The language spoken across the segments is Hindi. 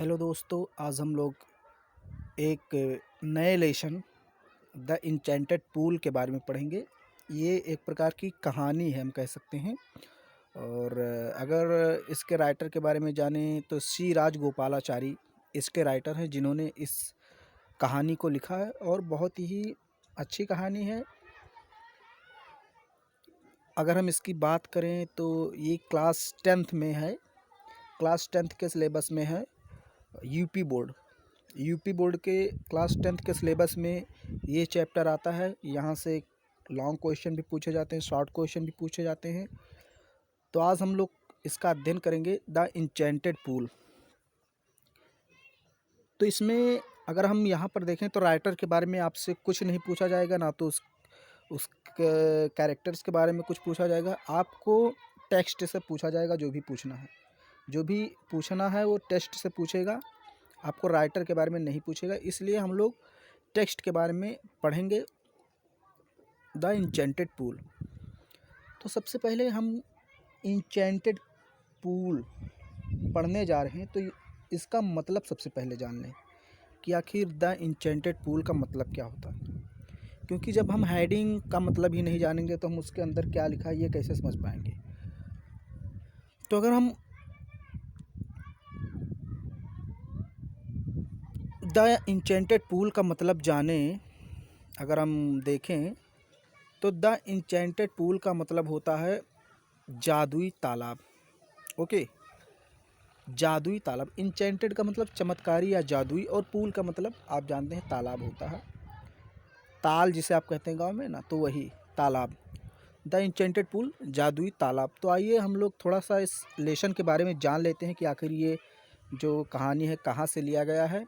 हेलो दोस्तों, आज हम लोग एक नए लेसन द इंचेंटेड पूल के बारे में पढ़ेंगे। ये एक प्रकार की कहानी है, हम कह सकते हैं। और अगर इसके राइटर के बारे में जानें तो सी राजगोपालाचारी इसके राइटर हैं, जिन्होंने इस कहानी को लिखा है और बहुत ही अच्छी कहानी है। अगर हम इसकी बात करें तो ये क्लास 10th में है, क्लास 10th के सिलेबस में है। यूपी बोर्ड के क्लास 10th के सिलेबस में ये चैप्टर आता है। यहाँ से लॉन्ग क्वेश्चन भी पूछे जाते हैं, शॉर्ट क्वेश्चन भी पूछे जाते हैं। तो आज हम लोग इसका अध्ययन करेंगे, द इंचेंटेड पूल। तो इसमें अगर हम यहाँ पर देखें तो राइटर के बारे में आपसे कुछ नहीं पूछा जाएगा, ना तो उस कैरेक्टर्स के बारे में कुछ पूछा जाएगा। आपको टेक्स्ट से पूछा जाएगा, जो भी पूछना है वो टेक्स्ट से पूछेगा, आपको राइटर के बारे में नहीं पूछेगा। इसलिए हम लोग टेक्स्ट के बारे में पढ़ेंगे, द इंचेंटेड पूल। तो सबसे पहले हम इंचेंटेड पूल पढ़ने जा रहे हैं, तो इसका मतलब सबसे पहले जान लें कि आखिर द इंचेंटेड पूल का मतलब क्या होता है। क्योंकि जब हम हेडिंग का मतलब ही नहीं जानेंगे तो हम उसके अंदर क्या लिखा है ये कैसे समझ पाएंगे। तो अगर हम द इंचेंटेड पूल का मतलब जानें, अगर हम देखें तो द इंचेंटेड पूल का मतलब होता है जादुई तालाब। ओके, जादुई तालाब। इंचेंटेड का मतलब चमत्कारी या जादुई, और पूल का मतलब आप जानते हैं तालाब होता है, ताल जिसे आप कहते हैं गांव में ना, तो वही तालाब। द इंचेंटेड पूल, जादुई तालाब। तो आइए हम लोग थोड़ा सा इस लेसन के बारे में जान लेते हैं कि आखिर ये जो कहानी है कहाँ से लिया गया है।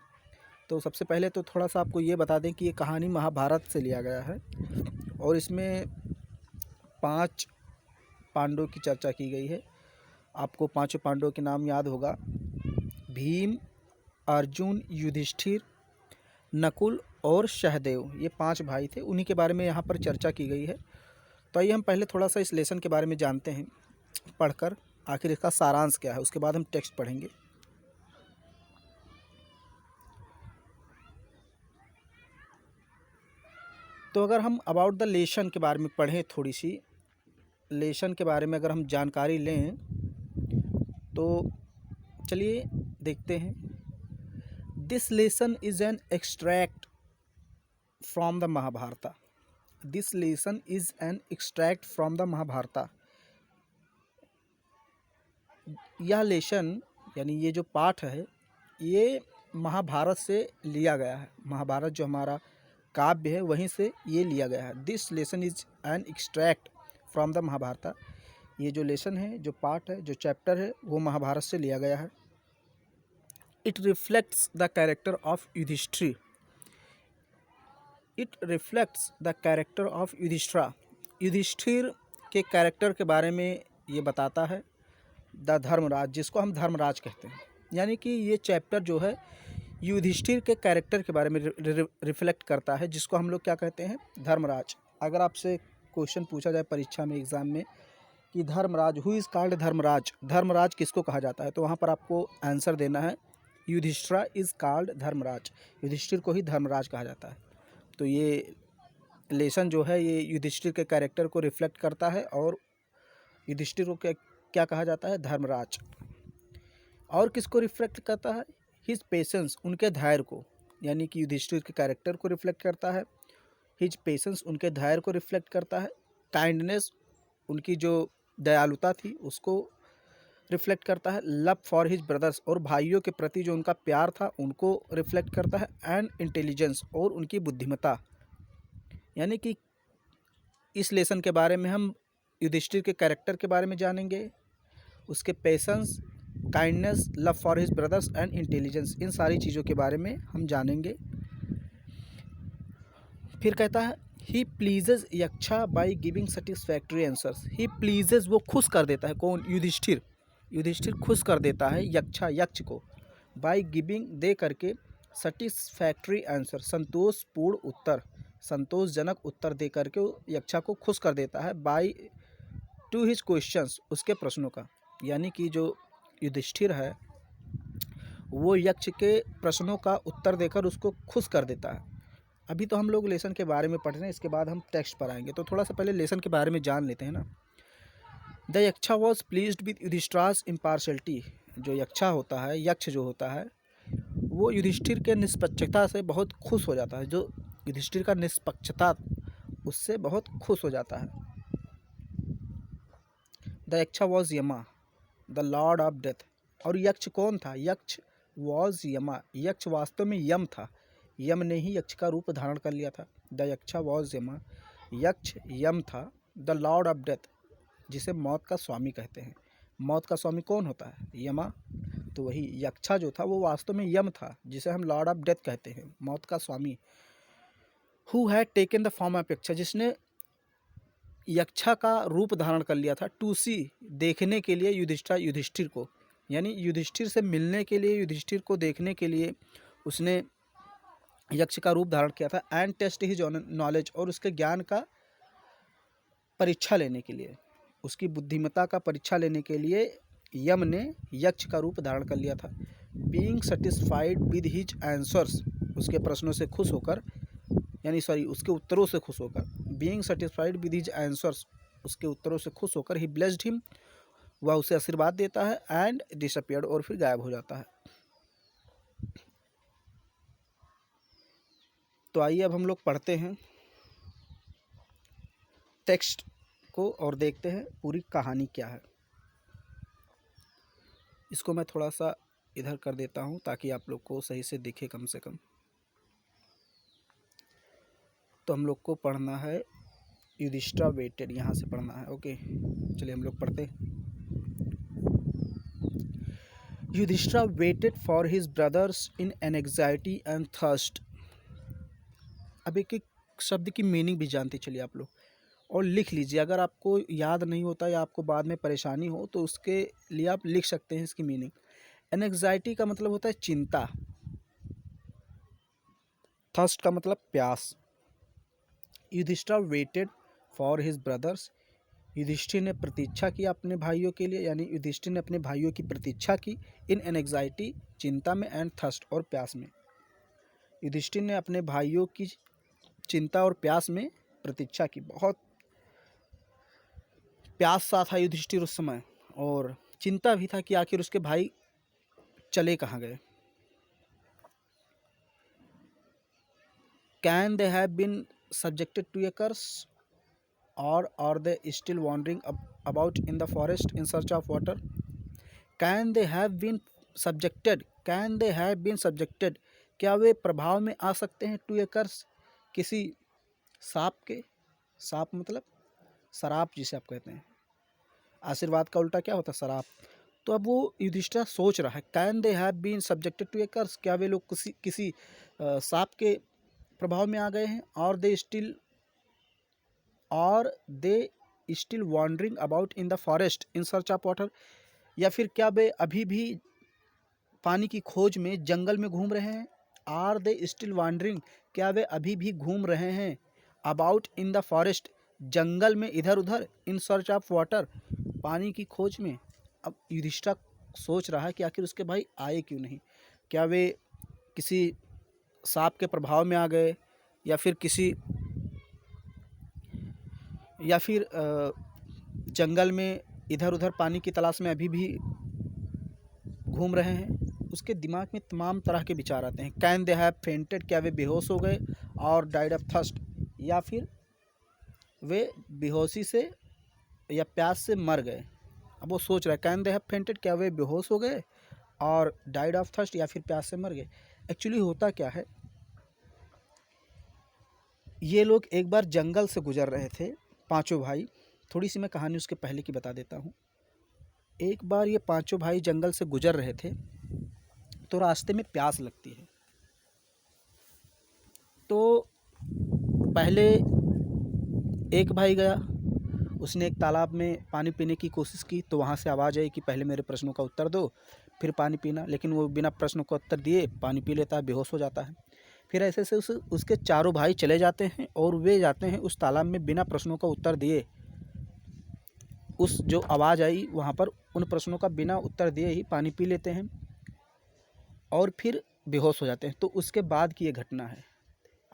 तो सबसे पहले तो थोड़ा सा आपको ये बता दें कि ये कहानी महाभारत से लिया गया है, और इसमें 5 पांडवों की चर्चा की गई है। आपको 5 पांडवों के नाम याद होगा: भीम, अर्जुन, युधिष्ठिर, नकुल और सहदेव। ये 5 भाई थे, उन्हीं के बारे में यहाँ पर चर्चा की गई है। तो आइए हम पहले थोड़ा सा इस लेसन के बारे में जानते हैं, पढ़कर आखिर इसका सारांश क्या है, उसके बाद हम टेक्स्ट पढ़ेंगे। तो अगर हम अबाउट द लेसन के बारे में पढ़ें, थोड़ी सी लेसन के बारे में अगर हम जानकारी लें तो चलिए देखते हैं। This lesson is an extract from the Mahabharata. This lesson is an extract from the Mahabharata. यह लेसन यानी ये जो पाठ है ये महाभारत से लिया गया है। महाभारत जो हमारा काव्य है वहीं से ये लिया गया है। This lesson is an extract from the Mahabharata. ये जो लेसन है, जो पार्ट है, जो चैप्टर है, वो महाभारत से लिया गया है। It reflects the character of Yudhishthira. It reflects the character of Yudhishthira. Yudhishthira के कैरेक्टर के बारे में ये बताता है। द धर्मराज, जिसको हम धर्मराज कहते हैं, यानी कि ये चैप्टर जो है युधिष्ठिर के कैरेक्टर के बारे में रिफ्लेक्ट करता है, जिसको हम लोग क्या कहते हैं, धर्मराज। अगर आपसे क्वेश्चन पूछा जाए परीक्षा में, एग्ज़ाम में, कि Dharmaraj, who is called Dharmaraj, Dharmaraj किसको कहा जाता है, तो वहाँ पर आपको आंसर देना है युधिष्ठिर इज़ कॉल्ड धर्मराज। युधिष्ठिर को ही धर्मराज कहा जाता है। तो ये लेसन जो है ये युधिष्ठिर के कैरेक्टर को रिफ्लेक्ट करता है, और युधिष्ठिर को क्या कहा जाता है, धर्मराज। और किसको रिफ्लेक्ट करता है, हिज पेशेंस, उनके धैर्य को, यानी कि युधिष्ठिर के कैरेक्टर को रिफ्लेक्ट करता है। हिज पेशेंस, उनके धैर्य को रिफ्लेक्ट करता है। काइंडनेस, उनकी जो दयालुता थी उसको रिफ्लेक्ट करता है। लव फॉर हिज ब्रदर्स, और भाइयों के प्रति जो उनका प्यार था उनको रिफ्लेक्ट करता है। एंड इंटेलिजेंस, और उनकी बुद्धिमत्ता। यानी कि इस लेसन के बारे में हम युधिष्ठिर के कैरेक्टर के बारे में जानेंगे, उसके patience, kindness, love for his brothers and intelligence, इन सारी चीज़ों के बारे में हम जानेंगे। फिर कहता है he pleases Yaksha by giving satisfactory answers. He pleases, वो खुश कर देता है, कौन, युधिष्ठिर। युधिष्ठिर खुश कर देता है यक्ष को, बाई गिविंग, दे करके, सेटिस्फैक्ट्री आंसर, संतोषपूर्ण उत्तर, संतोषजनक उत्तर दे करके वो यक्षा को खुश कर देता है। बाई टू हिज क्वेश्चंस, उसके प्रश्नों का। यानी कि जो युधिष्ठिर है वो यक्ष के प्रश्नों का उत्तर देकर उसको खुश कर देता है। अभी तो हम लोग लेसन के बारे में पढ़ रहे हैं, इसके बाद हम टेक्स्ट पर आएंगे, तो थोड़ा सा पहले लेसन के बारे में जान लेते हैं ना। The Yaksha was pleased with Yudhishthira's impartiality. जो यक्षा होता है, यक्ष जो होता है, वो युधिष्ठिर के निष्पक्षता से बहुत खुश हो जाता है। जो युधिष्ठिर का निष्पक्षता, उससे बहुत खुश हो जाता है। द यक्षा वॉज यमा द लॉर्ड ऑफ डेथ। और यक्ष कौन था? यक्ष वॉज यमा, यक्ष वास्तव में यम था। यम ने ही यक्ष का रूप धारण कर लिया था। द यक्षा वॉज यमा, यक्ष यम था। द लॉर्ड ऑफ डेथ, जिसे मौत का स्वामी कहते हैं। मौत का स्वामी कौन होता है? यमा। तो वही यक्षा जो था वो वास्तव में यम था, जिसे हम लॉर्ड ऑफ डेथ कहते हैं, मौत का स्वामी। Who had taken the form of Yaksha, जिसने यक्षा का रूप धारण कर लिया था। टू सी, देखने के लिए, युधिष्ठिर को, यानी युधिष्ठिर से मिलने के लिए, युधिष्ठिर को देखने के लिए उसने यक्ष का रूप धारण किया था। एंड टेस्ट हिज नॉलेज, और उसके ज्ञान का परीक्षा लेने के लिए, उसकी बुद्धिमत्ता का परीक्षा लेने के लिए यम ने यक्ष का रूप धारण कर लिया था। Being satisfied with his answers, उसके प्रश्नों से खुश होकर, यानी सॉरी उसके उत्तरों से खुश होकर। Being satisfied with his answers, उसके उत्तरों से खुश होकर। ही ब्लेस्ड हिम, वह उसे आशीर्वाद देता है। एंड डिसअपियर्ड, और फिर गायब हो जाता है। तो आइए अब हम लोग पढ़ते हैं टेक्स्ट को और देखते हैं पूरी कहानी क्या है। इसको मैं थोड़ा सा इधर कर देता हूँ ताकि आप लोग को सही से दिखे कम से कम। तो हम लोग को पढ़ना है युधिष्ठिर वेटेड, यहाँ से पढ़ना है। ओके, चलिए हम लोग पढ़ते हैं। Yudhishthira waited for his brothers in anxiety and thirst. अब एक एक शब्द की मीनिंग भी जानते चलिए आप लोग, और लिख लीजिए। अगर आपको याद नहीं होता या आपको बाद में परेशानी हो तो उसके लिए आप लिख सकते हैं इसकी मीनिंग। एंग्जाइटी का मतलब होता है चिंता। थर्स्ट का मतलब प्यास। Yudhishthira waited for his brothers, Yudhishthira ने प्रतीक्षा की अपने भाइयों के लिए, यानी युधिष्ठिर ने अपने भाइयों की प्रतीक्षा की। इन एंग्जाइटी, चिंता में। एंड थर्स्ट, और प्यास में। युधिष्ठिर ने अपने भाइयों की चिंता और प्यास में प्रतीक्षा की। बहुत प्यास सा था युधिष्ठिर उस समय, और चिंता भी था कि आखिर उसके भाई चले कहाँ गए। Can they have been subjected to a curse, और are they still wandering about in the forest in search of water. Can they have been subjected, can they have been subjected, क्या वे प्रभाव में आ सकते हैं? टू ए कर्स, किसी सांप के। सांप मतलब शराब जिसे आप कहते हैं। आशीर्वाद का उल्टा क्या होता है? शराब। तो अब वो युधिष्ठिर सोच रहा है, can they have been subjected to a curse, क्या वे लोग किसी सांप के प्रभाव में आ गए हैं? और they still wandering about in the forest in search of water, या फिर क्या वे अभी भी पानी की खोज में जंगल में घूम रहे हैं? आर दे स्टिल वॉन्डरिंग, क्या वे अभी भी घूम रहे हैं? अबाउट इन द फॉरेस्ट, जंगल में इधर उधर। इन सर्च ऑफ वाटर, पानी की खोज में। अब युधिष्ठिर सोच रहा है कि आखिर उसके भाई आए क्यों नहीं? क्या वे किसी सांप के प्रभाव में आ गए, या फिर जंगल में इधर उधर पानी की तलाश में अभी भी घूम रहे हैं? उसके दिमाग में तमाम तरह के विचार आते हैं। कैन दे हैव फेंटेड, क्या वे बेहोश हो गए? और डाइड ऑफ थर्स्ट, या फिर वे बेहोशी से या प्यास से मर गए। अब वो सोच रहा है कैन दे हैव फेंटेड, क्या वे बेहोश हो गए? और डाइड ऑफ थर्स्ट, या फिर प्यास से मर गए। एक्चुअली होता क्या है, ये लोग एक बार जंगल से गुजर रहे थे, पांचों भाई। थोड़ी सी मैं कहानी उसके पहले की बता देता हूँ। एक बार ये पांचों भाई जंगल से गुजर रहे थे, तो रास्ते में प्यास लगती है। तो पहले एक भाई गया, उसने एक तालाब में पानी पीने की कोशिश की, तो वहाँ से आवाज़ आई कि पहले मेरे प्रश्नों का उत्तर दो, फिर पानी पीना। लेकिन वो बिना प्रश्नों का उत्तर दिए पानी पी लेता है, बेहोश हो जाता है। फिर ऐसे से उसके चारों भाई चले जाते हैं, और वे जाते हैं उस तालाब में बिना प्रश्नों का उत्तर दिए। उस जो आवाज़ आई वहाँ पर, उन प्रश्नों का बिना उत्तर दिए ही पानी पी लेते हैं। और फिर बेहोश हो जाते हैं। तो उसके बाद की ये घटना है।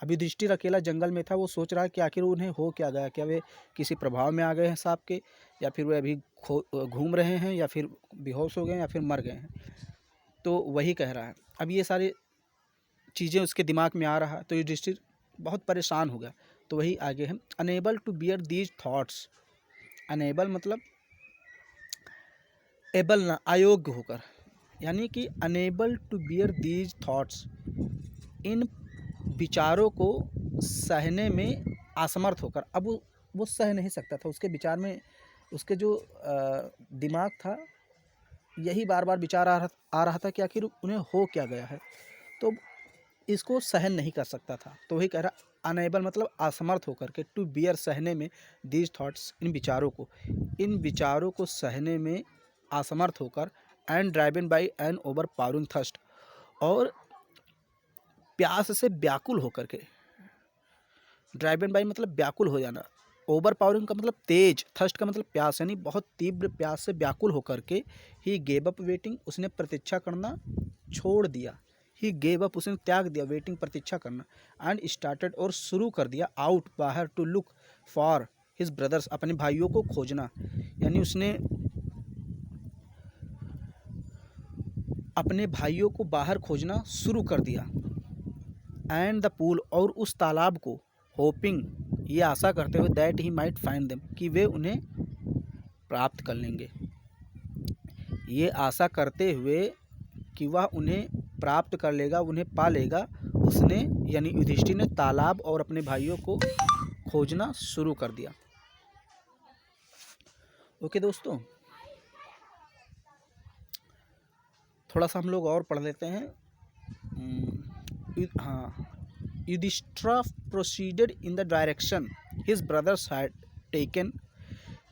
अब युधिष्ठिर अकेला जंगल में था, वो सोच रहा है कि आखिर उन्हें हो क्या गया, क्या वे किसी प्रभाव में आ गए हैं सांप के, या फिर वे अभी घूम रहे हैं, या फिर बेहोश हो गए हैं, या फिर मर गए हैं। तो वही कह रहा है। अब ये सारी चीज़ें उसके दिमाग में आ रहा है, तो युधिष्ठिर बहुत परेशान हो गया। तो वही आगे है, unable to bear these thoughts. Unable मतलब एबल ना, अयोग्य होकर, यानी कि unable to bear these thoughts, इन विचारों को सहने में असमर्थ होकर। अब वो सह नहीं सकता था, उसके विचार में, उसके जो दिमाग था, यही बार बार विचार आ रहा था कि आखिर उन्हें हो क्या गया है, तो इसको सहन नहीं कर सकता था। तो वही कह रहा, अनेबल मतलब असमर्थ होकर के, टू बियर सहने में, दीज थॉट्स इन विचारों को सहने में असमर्थ होकर, and driven by an overpowering thirst, और प्यास से व्याकुल होकर के। ड्राइवन बाई मतलब व्याकुल हो जाना, ओवर पावरिंग का मतलब तेज, थर्स्ट का मतलब प्यास, यानी बहुत तीव्र प्यास से व्याकुल होकर के। ही गेव अप वेटिंग, उसने प्रतीक्षा करना छोड़ दिया। ही गेव अप, उसने त्याग दिया, वेटिंग प्रतीक्षा करना, एंड स्टार्टेड, और शुरू कर दिया, आउट बाहर, to look for his brothers, अपने भाइयों को खोजना। यानी उसने अपने भाइयों को बाहर खोजना शुरू कर दिया। एंड द पूल, और उस तालाब को, होपिंग, ये आशा करते हुए, that he might find them, कि वे उन्हें प्राप्त कर लेंगे। ये आशा करते हुए कि वह उन्हें प्राप्त कर लेगा, उन्हें पा लेगा, उसने यानी युधिष्ठिर ने तालाब और अपने भाइयों को खोजना शुरू कर दिया। ओके दोस्तों, थोड़ा सा हम लोग और पढ़ लेते हैं। हाँ, Yudhishthira proceeded in the direction his brothers had taken.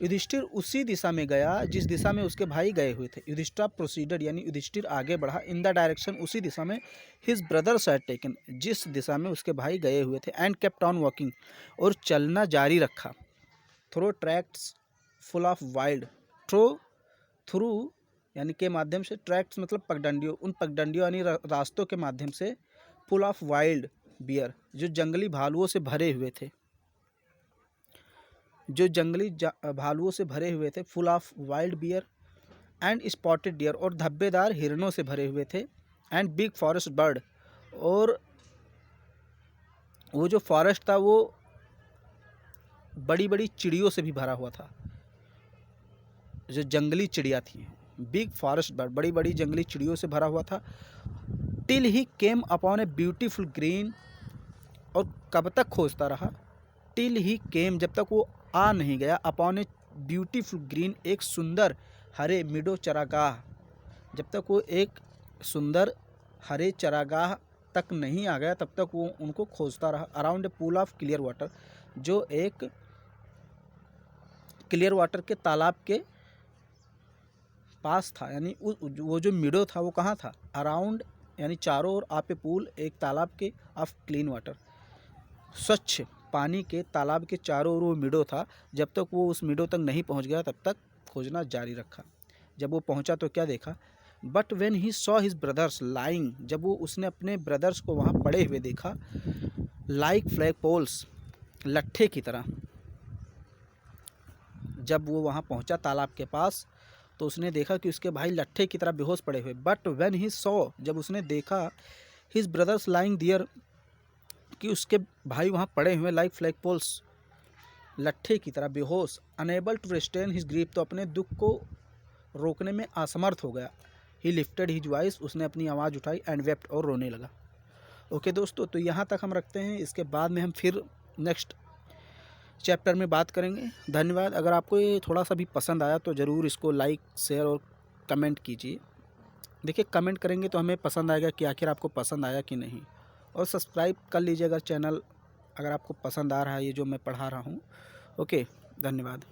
युधिष्ठिर उसी दिशा में गया जिस दिशा में उसके भाई गए हुए थे। युधिष्ठिर प्रोसीडेड यानी युधिष्ठिर आगे बढ़ा, इन द डायरेक्शन उसी दिशा में, हिज ब्रदर्स हैड टेकन जिस दिशा में उसके भाई गए हुए थे, एंड केप्ट ऑन वॉकिंग, और चलना जारी रखा, through tracts full of wild, through यानी के माध्यम से, ट्रैक्ट्स मतलब पगडंडियों, उन पगडंडियों यानी रास्तों के माध्यम से, फुल ऑफ वाइल्ड बियर, जो जंगली भालुओं से भरे हुए थे, भालुओं से भरे हुए थे, full of wild bear and spotted deer, और धब्बेदार हिरणों से भरे हुए थे, एंड बिग फॉरेस्ट बर्ड, और वो जो फॉरेस्ट था वो बड़ी बड़ी चिड़ियों से भी भरा हुआ था, जो जंगली चिड़िया थी। बिग फॉरेस्ट बर्ड, बड़ी बड़ी जंगली चिड़ियों से भरा हुआ था। Till he came upon a beautiful green, और कब तक खोजता रहा, टिल ही केम जब तक वो आ नहीं गया, अपॉन ए ब्यूटीफुल ग्रीन एक सुंदर हरे मिडो चरागाह, जब तक वो एक सुंदर हरे चरागाह तक नहीं आ गया तब तक वो उनको खोजता रहा। Around a pool of clear water, जो एक क्लियर वाटर के तालाब के पास था, यानी वो जो मिडो था वो कहाँ था, अराउंड यानी चारों ओर, आप ए पूल एक तालाब के, ऑफ क्लीन वाटर स्वच्छ पानी के तालाब के चारों ओर वो मिडो था। जब तक वो उस मिडो तक नहीं पहुंच गया तब तक खोजना जारी रखा। जब वो पहुंचा तो क्या देखा, but when he saw his brothers lying, जब वो उसने अपने ब्रदर्स को वहाँ पड़े हुए देखा, लाइक फ्लैग पोल्स, लट्ठे की तरह। जब वो वहाँ पहुँचा तालाब के पास तो उसने देखा कि उसके भाई लट्ठे की तरह बेहोश पड़े हुए। बट व्हेन ही सॉ, जब उसने देखा, हिज ब्रदर्स लाइंग देयर, कि उसके भाई वहाँ पड़े हुए, लाइक फ्लैग पोल्स, लट्ठे की तरह बेहोश, unable to restrain his grief, तो अपने दुख को रोकने में असमर्थ हो गया। ही लिफ्टेड हिज वॉइस, उसने अपनी आवाज़ उठाई, एंड वेप्ट, और रोने लगा। ओके दोस्तों, तो यहाँ तक हम रखते हैं। इसके बाद में हम फिर नेक्स्ट चैप्टर में बात करेंगे। धन्यवाद। अगर आपको ये थोड़ा सा भी पसंद आया तो ज़रूर इसको लाइक, शेयर और कमेंट कीजिए। देखिए, कमेंट करेंगे तो हमें पसंद आएगा कि आखिर आपको पसंद आया कि नहीं, और सब्सक्राइब कर लीजिएगा चैनल अगर आपको पसंद आ रहा है ये जो मैं पढ़ा रहा हूँ। ओके, धन्यवाद।